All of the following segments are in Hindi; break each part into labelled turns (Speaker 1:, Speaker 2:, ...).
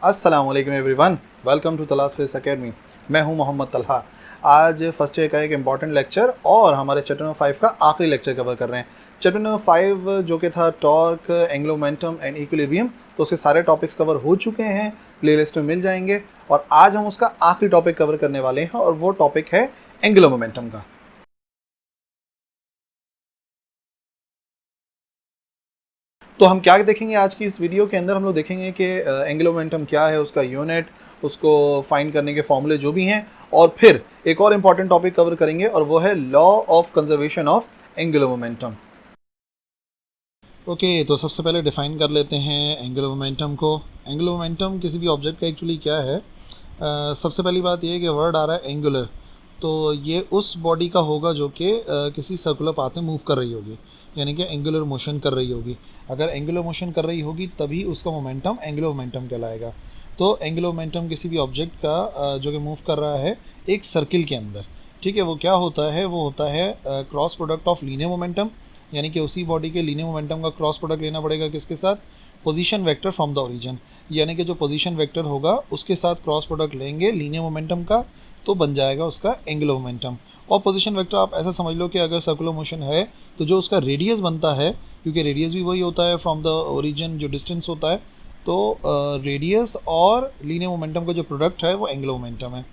Speaker 1: अस्सलाम वालेकुम एवरीवन, वेलकम टू तलाश फेस एकेडमी। मैं हूं मोहम्मद तलहा। आज फर्स्ट ईयर का एक इम्पॉर्टेंट लेक्चर और हमारे चैप्टर नंबर 5 का आखिरी लेक्चर कवर कर रहे हैं। चैप्टर नंबर 5 जो कि था torque, angular momentum and equilibrium, तो उसके सारे टॉपिक्स कवर हो चुके हैं, प्लेलिस्ट में मिल जाएंगे। और आज हम उसका आखिरी टॉपिक कवर करने वाले हैं और वो टॉपिक है एंगुलर मोमेंटम का। तो हम क्या देखेंगे आज की इस वीडियो के अंदर, हम लोग देखेंगे कि एंगुलर मोमेंटम क्या है, उसका यूनिट, उसको फाइंड करने के फॉर्मूले जो भी हैं, और फिर एक और इम्पॉर्टेंट टॉपिक कवर करेंगे और वो है law of conservation of angular momentum. Okay, तो सबसे पहले डिफाइन कर लेते हैं एंगुलर मोमेंटम को। एंगुलर मोमेंटम किसी भी ऑब्जेक्ट का एक्चुअली क्या है, सबसे पहली बात ये है कि वर्ड आ रहा है एंगुलर, तो ये उस बॉडी का होगा जो कि किसी सर्कुलर पाथ में मूव कर रही होगी, यानी कि एंगुलर मोशन कर रही होगी। अगर एंगुलर मोशन कर रही होगी तभी उसका मोमेंटम एंगुलर मोमेंटम कहलाएगा। तो एंगुलर मोमेंटम किसी भी ऑब्जेक्ट का जो कि मूव कर रहा है एक सर्किल के अंदर, ठीक है, वो क्या होता है, वो होता है cross product of linear momentum, यानी कि उसी बॉडी के लीनियर मोमेंटम का क्रॉस प्रोडक्ट लेना पड़ेगा किसके साथ, position vector from the origin, यानी कि जो पोजीशन वेक्टर होगा उसके साथ क्रॉस प्रोडक्ट लेंगे लीनियर मोमेंटम का, तो बन जाएगा उसका एंगुलर मोमेंटम। और पोजीशन वेक्टर आप ऐसा समझ लो कि अगर सर्कुलर मोशन है तो जो उसका रेडियस बनता है, क्योंकि रेडियस भी वही होता है फ्रॉम द ओरिजिन जो डिस्टेंस होता है, तो रेडियस और लीनियर मोमेंटम का जो प्रोडक्ट है वो एंगुलर मोमेंटम है।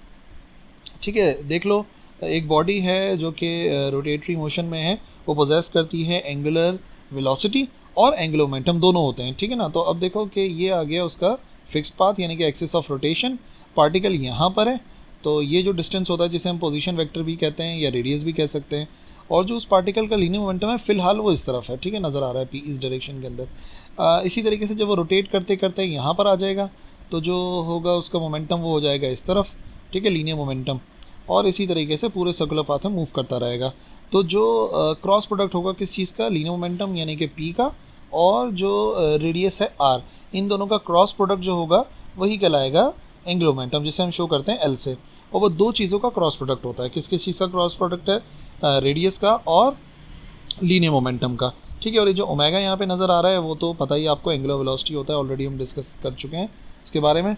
Speaker 1: ठीक है, देख लो, एक बॉडी है जो कि रोटेटरी मोशन में है, वो पोजेस करती है एंगुलर वेलोसिटी और एंगुलर मोमेंटम, दोनों होते हैं, ठीक है ना। तो अब देखो कि ये आ गया उसका फिक्स्ड पाथ, यानी कि एक्सिस ऑफ रोटेशन, पार्टिकल यहाँ पर है, तो ये जो डिस्टेंस होता है जिसे हम पोजीशन वेक्टर भी कहते हैं या रेडियस भी कह सकते हैं, और जो उस पार्टिकल का लीनियर मोमेंटम है फिलहाल वो इस तरफ है, ठीक है, नज़र आ रहा है पी इस डायरेक्शन के अंदर। इसी तरीके से जब वो रोटेट करते करते यहाँ पर आ जाएगा तो जो होगा उसका मोमेंटम वो हो जाएगा इस तरफ, ठीक है, लीनियर मोमेंटम, और इसी तरीके से पूरे सर्कुलर पाथ में मूव करता रहेगा। तो जो क्रॉस प्रोडक्ट होगा किस चीज़ का, लीनियर मोमेंटम यानी कि पी का, और जो रेडियस है आर, इन दोनों का क्रॉस प्रोडक्ट जो होगा वही कहलाएगा एंगुलर मोमेंटम, जिसे हम शो करते हैं एल से। और वो दो चीज़ों का क्रॉस प्रोडक्ट होता है, किस किस चीज़ का क्रॉस प्रोडक्ट है, रेडियस का और लीनियर मोमेंटम का, ठीक है। और ये जो ओमेगा यहाँ पे नज़र आ रहा है वो तो पता ही आपको एंगुलर वेलोसिटी होता है, ऑलरेडी हम डिस्कस कर चुके हैं इसके बारे में।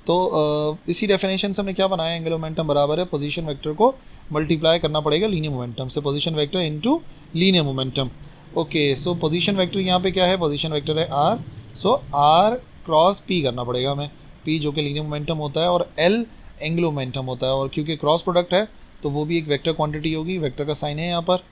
Speaker 1: तो इसी डेफिनेशन से हमने क्या बनाया, एंगुलर मोमेंटम बराबर है पोजीशन वेक्टर को मल्टीप्लाई करना पड़ेगा लीनियर मोमेंटम से, position vector into linear momentum. Okay, so position vector यहाँ पे क्या है, पोजीशन वेक्टर है R, so R cross P करना पड़ेगा हमें, पी जो कि लीनियर मोमेंटम होता है और एल एंगुलर मोमेंटम होता है, और क्योंकि क्रॉस प्रोडक्ट है तो वो भी एक वेक्टर क्वांटिटी होगी, वेक्टर का साइन है यहाँ पर।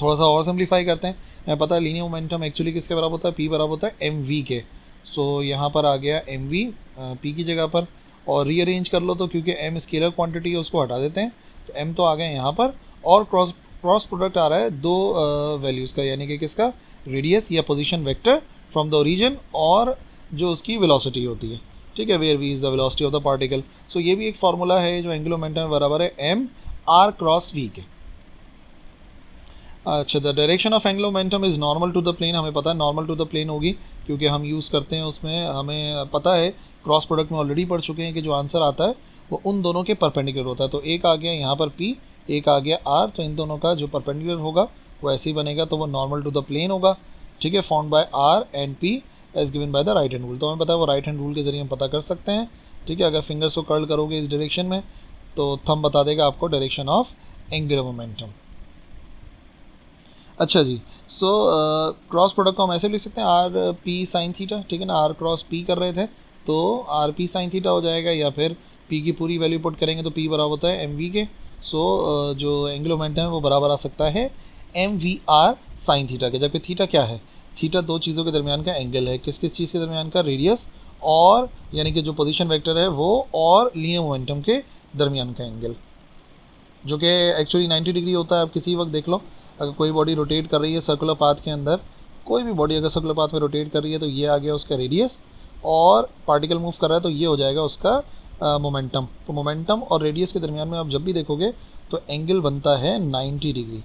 Speaker 1: थोड़ा सा और सिंप्लीफाई करते हैं, हमें पता है लीनियर मोमेंटम एक्चुअली किसके बराबर होता है, पी बराबर होता है एम वी के। सो यहाँ पर आ गया एम वी पी की जगह पर, और रीअरेंज कर लो तो क्योंकि एम स्केलर क्वांटिटी है उसको हटा देते हैं, तो एम तो आ गया यहाँ पर, और क्रॉस क्रॉस प्रोडक्ट आ रहा है दो वैल्यूज़ का, यानी कि किसका, रेडियस या position vector from the origin और जो उसकी वेलोसिटी होती है, ठीक है, where we is the velocity of the particle. So ये भी एक फार्मूला है जो एंगुलर मोमेंटम बराबर है एम आर क्रॉस वी के। अच्छा, the direction of angular momentum is normal to the plane, हमें पता है नॉर्मल टू द प्लेन होगी क्योंकि हम यूज़ करते हैं उसमें, हमें पता है क्रॉस प्रोडक्ट में ऑलरेडी पढ़ चुके हैं कि जो आंसर आता है वो उन दोनों के परपेंडिकुलर होता है। तो एक आ गया यहाँ पर P, एक आ गया R, तो इन दोनों का जो परपेंडिकुलर होगा वो ऐसे ही बनेगा, तो वो नॉर्मल टू द प्लेन होगा, ठीक है, found by R and P as given by the right hand rule. तो हमें पता है वो राइट हैंड रूल के जरिए हम पता कर सकते हैं, ठीक है। अगर फिंगर्स को कर्ल करोगे इस डायरेक्शन में तो थंब बता देगा आपको डायरेक्शन ऑफ एंगुलर मोमेंटम। अच्छा जी, सो क्रॉस प्रोडक्ट को हम ऐसे लिख सकते हैं आर पी साइन थीटा, ठीक है ना, आर क्रॉस पी कर रहे थे तो आर पी साइन थीटा हो जाएगा, या फिर पी की पूरी वैल्यू पुट करेंगे तो पी बराबर होता है एम वी के। सो जो एंगुलर मोमेंटम है वो बराबर आ सकता है M V R sine theta के, जबकि थीटा क्या है, थीटा दो चीज़ों के दरमियान का एंगल है, किस किस चीज़ के दरमियान का, रेडियस और यानी कि जो पोजीशन वेक्टर है वो और लीनियर मोमेंटम के दरमियान का एंगल, जो कि एक्चुअली 90 डिग्री होता है। आप किसी वक्त देख लो, अगर कोई बॉडी रोटेट कर रही है सर्कुलर पाथ के अंदर, कोई भी बॉडी अगर सर्कुलर पाथ में रोटेट कर रही है तो ये आ गया उसका रेडियस, और पार्टिकल मूव कर रहा है तो ये हो जाएगा उसका मोमेंटम। तो मोमेंटम और रेडियस के दरमियान में आप जब भी देखोगे तो एंगल बनता है 90 डिग्री।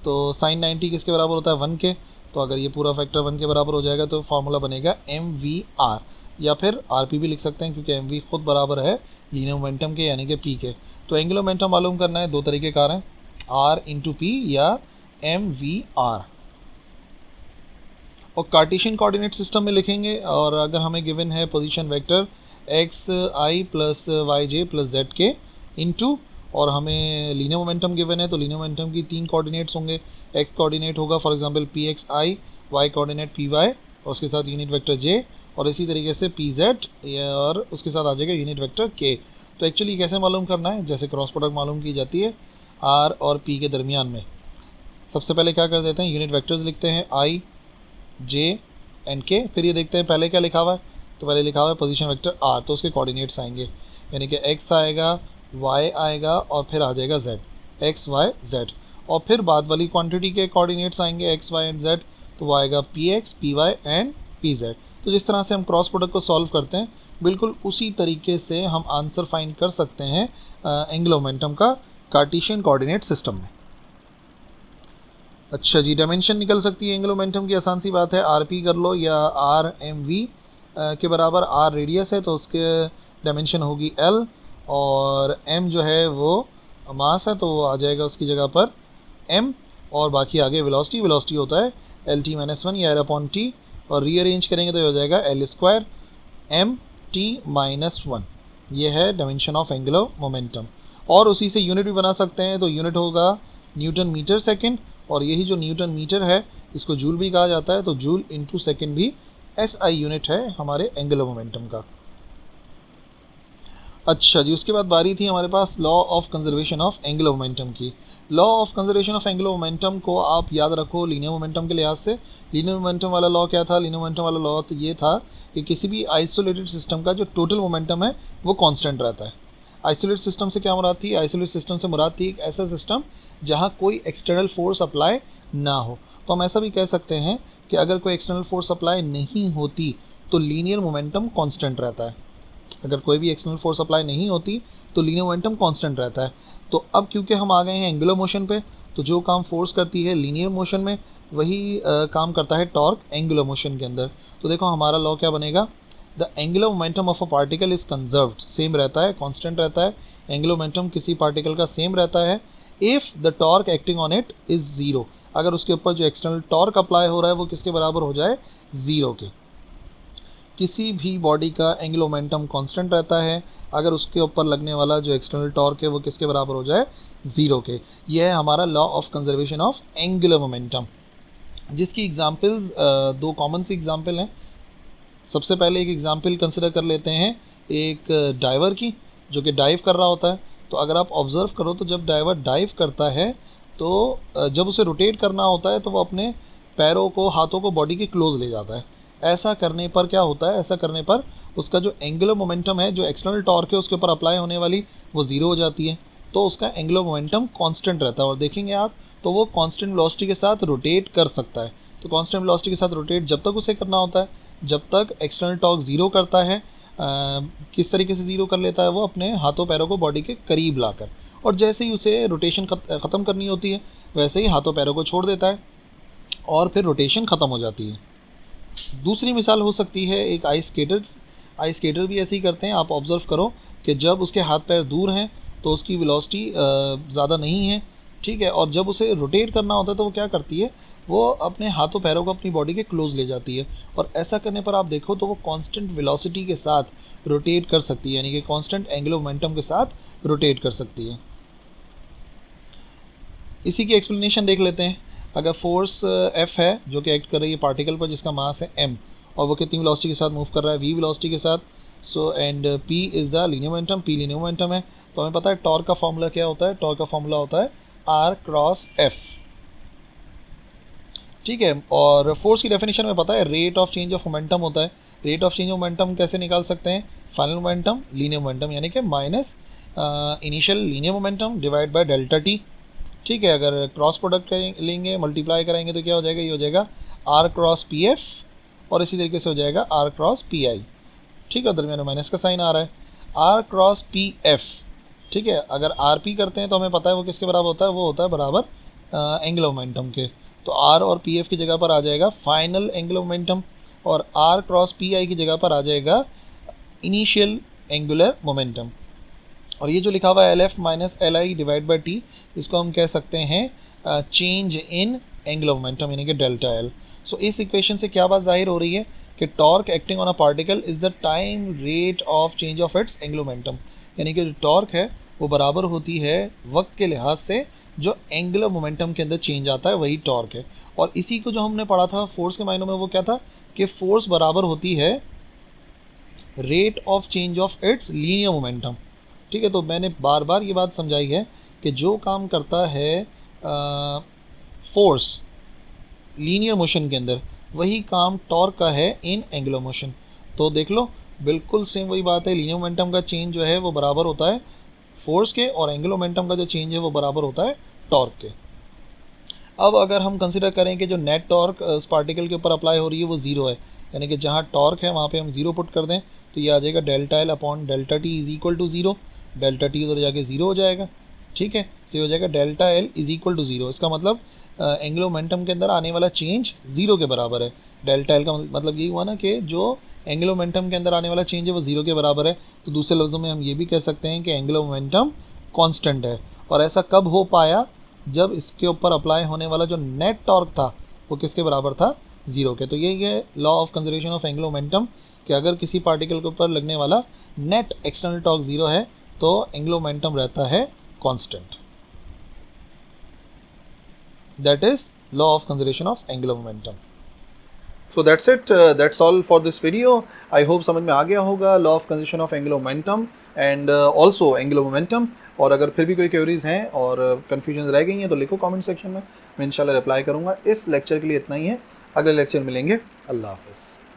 Speaker 1: तो साइन 90 किसके बराबर होता है, 1 के, तो अगर ये पूरा फैक्टर 1 के बराबर हो जाएगा तो फार्मूला बनेगा एम वी आर, या फिर आर पी भी लिख सकते हैं क्योंकि एम वी खुद बराबर है लीनियर मोमेंटम के यानी कि पी के। तो एंगुलर मोमेंटम मालूम करना है, दो तरीके कार हैं, आर इंटू पी या एम वी आर। और कार्टेशियन कोऑर्डिनेट सिस्टम में लिखेंगे, और अगर हमें गिवन है पोजीशन वेक्टर एक्स आई प्लस वाई जे प्लस जेड के इंटू, और हमें लीनियर मोमेंटम गिवन है, तो लीनियर मोमेंटम की 3 कोऑर्डिनेट्स होंगे। एक्स कोऑर्डिनेट होगा for example P X I, Y coordinate P Y और उसके साथ यूनिट वेक्टर जे, और इसी तरीके से पी जेड और उसके साथ आ जाएगा यूनिट वेक्टर के। तो एक्चुअली कैसे मालूम करना है, जैसे क्रॉस प्रोडक्ट मालूम की जाती है आर और पी के दरमियान में। सबसे पहले क्या कर देते हैं, यूनिट वेक्टर्स लिखते हैं आई जे एंड के, फिर ये देखते हैं पहले क्या लिखा हुआ है, तो पहले लिखा हुआ है पोजीशन वेक्टर आर, तो उसके कोऑर्डिनेट्स आएंगे, यानी कि एक्स आएगा, वाई आएगा और फिर आ जाएगा जेड, एक्स वाई जेड, और फिर बाद वाली क्वांटिटी के कोऑर्डिनेट्स आएंगे एक्स वाई एंड जेड, तो वो आएगा P X P Y and P Z. तो जिस तरह से हम क्रॉस प्रोडक्ट को सॉल्व करते हैं, बिल्कुल उसी तरीके से हम आंसर फाइंड कर सकते हैं एंगुलर मोमेंटम का कार्टेशियन कोऑर्डिनेट सिस्टम में। अच्छा जी, डायमेंशन निकल सकती है एंगुलर मोमेंटम की, आसान सी बात है, आर पी कर लो या आर एम वी के बराबर। आर रेडियस है तो उसके डायमेंशन होगी एल, और एम जो है वो मास है तो वो आ जाएगा उसकी जगह पर एम, और बाकी आगे वेलोसिटी, वेलोसिटी होता है एल टी माइनस वन या एल अपॉन टी, और रीअरेंज करेंगे तो ये हो जाएगा L square M T minus one. ये है डायमेंशन ऑफ एंगुलर मोमेंटम। और उसी से यूनिट भी बना सकते हैं, तो यूनिट होगा न्यूटन मीटर सेकेंड, और यही जो न्यूटन मीटर है इसको जूल भी कहा जाता है, तो जूल इंटू सेकेंड भी एस आई यूनिट है हमारे एंगुलर मोमेंटम का। अच्छा जी, उसके बाद बारी थी हमारे पास law of conservation of angular momentum की। Law of conservation of angular momentum को आप याद रखो लीनियर मोमेंटम के लिहाज से। लीनियर मोमेंटम वाला लॉ क्या था, लीनियर मोमेंटम वाला लॉ तो ये था कि किसी भी आइसोलेटेड सिस्टम का जो टोटल मोमेंटम है वो कांस्टेंट रहता है। आइसोलेटेड सिस्टम से क्या मुराद थी, आइसोलेटेड सिस्टम से मुराद थी एक ऐसा सिस्टम जहाँ कोई एक्सटर्नल फोर्स अप्लाई ना हो। तो हम ऐसा भी कह सकते हैं कि अगर कोई एक्सटर्नल फोर्स अप्लाई नहीं होती तो लीनियर मोमेंटम कांस्टेंट रहता है। अगर कोई भी एक्सटर्नल फोर्स अप्लाई नहीं होती तो लीनियर मोमेंटम कांस्टेंट रहता है। तो अब क्योंकि हम आ गए हैं एंगुलर मोशन पे, तो जो काम फोर्स करती है लीनियर मोशन में वही काम करता है टॉर्क एंगुलर मोशन के अंदर। तो देखो हमारा लॉ क्या बनेगा, the angular momentum of a particle is conserved, same रहता है, कांस्टेंट रहता है। एंगुलर मोमेंटम किसी पार्टिकल का सेम रहता है if the torque acting on it is zero, अगर उसके ऊपर जो एक्सटर्नल टॉर्क अप्लाई हो रहा है वो किसके बराबर हो जाए, ज़ीरो के। किसी भी बॉडी का एंगुलर मोमेंटम कांस्टेंट रहता है अगर उसके ऊपर लगने वाला जो एक्सटर्नल टॉर्क है वो किसके बराबर हो जाए, ज़ीरो के। यह है हमारा law of conservation of angular momentum, जिसकी एग्जांपल्स दो कॉमन सी एग्जांपल हैं। सबसे पहले एक एग्जांपल कंसिडर कर लेते हैं एक डाइवर की, जो कि डाइव कर रहा होता है। तो अगर आप ऑब्ज़र्व करो तो जब डाइवर डाइव करता है तो जब उसे रोटेट करना होता है तो वो अपने पैरों को, हाथों को बॉडी के क्लोज ले जाता है। ऐसा करने पर क्या होता है, ऐसा करने पर उसका जो एंगुलर मोमेंटम है, जो एक्सटर्नल टॉर्क है उसके ऊपर अप्लाई होने वाली, वो ज़ीरो हो जाती है। तो उसका एंगुलर मोमेंटम कांस्टेंट रहता है, और देखेंगे आप तो वो कांस्टेंट वेलोसिटी के साथ रोटेट कर सकता है। तो कांस्टेंट वेलोसिटी के साथ रोटेट जब तक उसे करना होता है जब तक एक्सटर्नल टॉर्क ज़ीरो करता है। किस तरीके से ज़ीरो कर लेता है वो, अपने हाथों पैरों को बॉडी के करीब लाकर, और जैसे ही उसे रोटेशन ख़त्म करनी होती है वैसे ही हाथों पैरों को छोड़ देता है और फिर रोटेशन ख़त्म हो जाती है। दूसरी मिसाल हो सकती है एक आइस स्केटर। आइस स्केटर भी ऐसे ही करते हैं। आप ऑब्ज़र्व करो कि जब उसके हाथ पैर दूर हैं तो उसकी वेलोसिटी ज़्यादा नहीं है, ठीक है, और जब उसे रोटेट करना होता है तो वो क्या करती है, वो अपने हाथों पैरों को अपनी बॉडी के क्लोज ले जाती है, और ऐसा करने पर आप देखो तो वो कांस्टेंट वेलोसिटी के साथ रोटेट कर सकती है, यानी कि कांस्टेंट एंगुलर मोमेंटम के साथ रोटेट कर सकती है। इसी की एक्सप्लेनेशन देख लेते हैं। अगर फोर्स F है जो कि एक्ट कर रही है पार्टिकल पर जिसका मास है m, और वो कितनी वेलोसिटी के साथ मूव कर रहा है, v वेलोसिटी के साथ। So and p is the linear momentum, p linear momentum है। तो हमें पता है टॉर्क का फॉर्मूला क्या होता है, टॉर्क का फॉर्मूला होता है r क्रॉस f, ठीक है। और फोर्स की डेफिनेशन में पता है rate of change of momentum होता है। Rate of change of momentum कैसे निकाल सकते हैं, फाइनल मोमेंटम लीनियर मोमेंटम यानी कि minus initial linear momentum divide by delta T, ठीक है। अगर क्रॉस प्रोडक्ट लेंगे, मल्टीप्लाई करेंगे तो क्या हो जाएगा, ये हो जाएगा आर क्रॉस पी एफ, और इसी तरीके से हो जाएगा आर क्रॉस पी आई, ठीक है। दरमियान में माइनस का साइन आ रहा है, आर क्रॉस पी एफ, ठीक है। अगर आर पी करते हैं तो हमें पता है वो किसके बराबर होता है, वो होता है बराबर एंगुलर मोमेंटम के। तो आर और पी एफ की जगह पर आ जाएगा फाइनल एंगुलर मोमेंटम, और आर क्रॉस पी आई की जगह पर आ जाएगा इनिशियल एंगुलर मोमेंटम। और ये जो लिखा हुआ है L F minus L I divide by T, इसको हम कह सकते हैं चेंज इन एंगुलर मोमेंटम यानी कि डेल्टा एल। सो इस इक्वेशन से क्या बात जाहिर हो रही है कि torque acting on a particle is the time rate of change of its angular momentum, यानी कि जो टॉर्क है वो बराबर होती है वक्त के लिहाज से जो एंगुलर मोमेंटम के अंदर चेंज आता है, वही टॉर्क है। और इसी को जो हमने पढ़ा था फोर्स के मायनों में, वो क्या था कि फोर्स बराबर होती है rate of change of its linear momentum. ठीक है, तो मैंने बार बार ये बात समझाई है कि जो काम करता है फोर्स लीनियर मोशन के अंदर, वही काम टॉर्क का है इन एंगुलर मोशन। तो देख लो, बिल्कुल सेम वही बात है, लीनियर मोमेंटम का चेंज जो है वो बराबर होता है फोर्स के, और एंगुलर मोमेंटम का जो चेंज है वो बराबर होता है टॉर्क के। अब अगर हम कंसिडर करें कि जो नेट टॉर्क उस पार्टिकल के ऊपर अप्लाई हो रही है वो ज़ीरो है, यानी कि जहाँ टॉर्क है वहाँ पे हम ज़ीरो पुट कर दें, तो ये आ जाएगा delta L upon delta T is equal to zero. Delta T उधर जाके ज़ीरो हो जाएगा। ठीक है, सो ये हो जाएगा delta L is equal to zero. इसका मतलब एंगुलर मोमेंटम के अंदर आने वाला चेंज ज़ीरो के बराबर है। डेल्टा एल का मतलब यही हुआ ना कि जो एंगुलर मोमेंटम के अंदर आने वाला चेंज है वो ज़ीरो के बराबर है। तो दूसरे लफ्ज़ों में हम ये भी कह सकते हैं कि एंगुलर मोमेंटम कांस्टेंट है। और ऐसा कब हो पाया, जब इसके ऊपर अप्लाई होने वाला जो नेट टॉर्क था वो किसके बराबर था, ज़ीरो के। तो यही है law of conservation of angular momentum, कि अगर किसी पार्टिकल के ऊपर लगने वाला नेट एक्सटर्नल टॉर्क ज़ीरो है तो एंगुलर मोमेंटम रहता है constant. That is law of conservation of angular momentum. So that's it, that's all for this video. I hope समझ में आ गया होगा law of conservation of angular momentum and also angular momentum. और अगर फिर भी कोई क्वेरीज हैं और कन्फ्यूजन रह गई हैं तो लिखो कमेंट सेक्शन में, मैं इंशाल्लाह रिप्लाई करूँगा। इस लेक्चर के लिए इतना ही है, अगले लेक्चर मिलेंगे। अल्लाह हाफ़िज़।